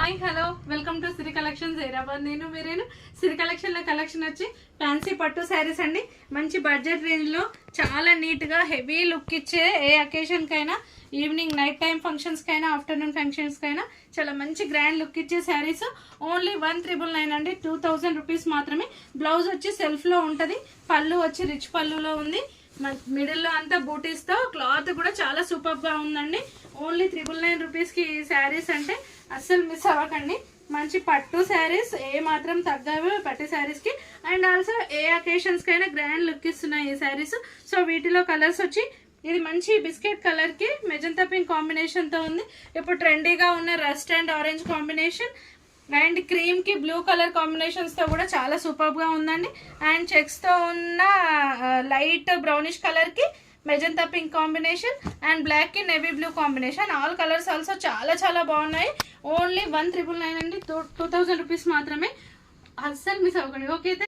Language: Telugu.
Hi hello welcome to Siri collections Hyderabad. నేను మీరేను సిరి కలెక్షన్లో కలెక్షన్ వచ్చి ఫ్యాన్సీ పట్టు శారీస్ అండి. మంచి బడ్జెట్ రేంజ్లో చాలా నీట్గా హెవీ లుక్ ఇచ్చే ఏ అకేషన్కైనా, ఈవినింగ్ నైట్ టైం ఫంక్షన్స్కైనా, ఆఫ్టర్నూన్ ఫంక్షన్స్కైనా చాలా మంచి గ్రాండ్ లుక్ ఇచ్చే శారీస్. ఓన్లీ 1999 అండి, 2000 రూపీస్ మాత్రమే. బ్లౌజ్ వచ్చి సెల్ఫ్లో ఉంటుంది, పళ్ళు వచ్చి రిచ్ పళ్ళులో ఉంది. మిడిల్లో అంతా బూటీస్తో, క్లాత్ కూడా చాలా సూపర్గా ఉందండి. ఓన్లీ 999 రూపీస్కి ఈ శారీస్ అంటే అస్సలు మిస్ అవ్వకండి. మంచి పట్టు శారీస్, ఏ మాత్రం తగ్గవు పట్టు శారీస్కి. అండ్ ఆల్సో ఏ అకేషన్స్కైనా గ్రాండ్ లుక్ ఇస్తున్నాయి ఈ శారీస్. సో వీటిలో కలర్స్ వచ్చి ఇది మంచి బిస్కెట్ కలర్కి మెజంతా పింక్ కాంబినేషన్తో ఉంది. ఇప్పుడు ట్రెండీగా ఉన్న rust and orange combination and క్రీమ్కి బ్లూ కలర్ కాంబినేషన్స్తో కూడా చాలా సూపర్గా ఉందండి. అండ్ చెక్స్తో ఉన్న లైట్ బ్రౌనిష్ కలర్కి మెజంతా పింక్ కాంబినేషన్ అండ్ బ్లాక్కి navy blue combination. All colours also చాలా చాలా బాగున్నాయి. ఓన్లీ 1999 అండి, 2000 రూపీస్ మాత్రమే. అస్సలు మిస్ అవ్వకండి. ఓకే.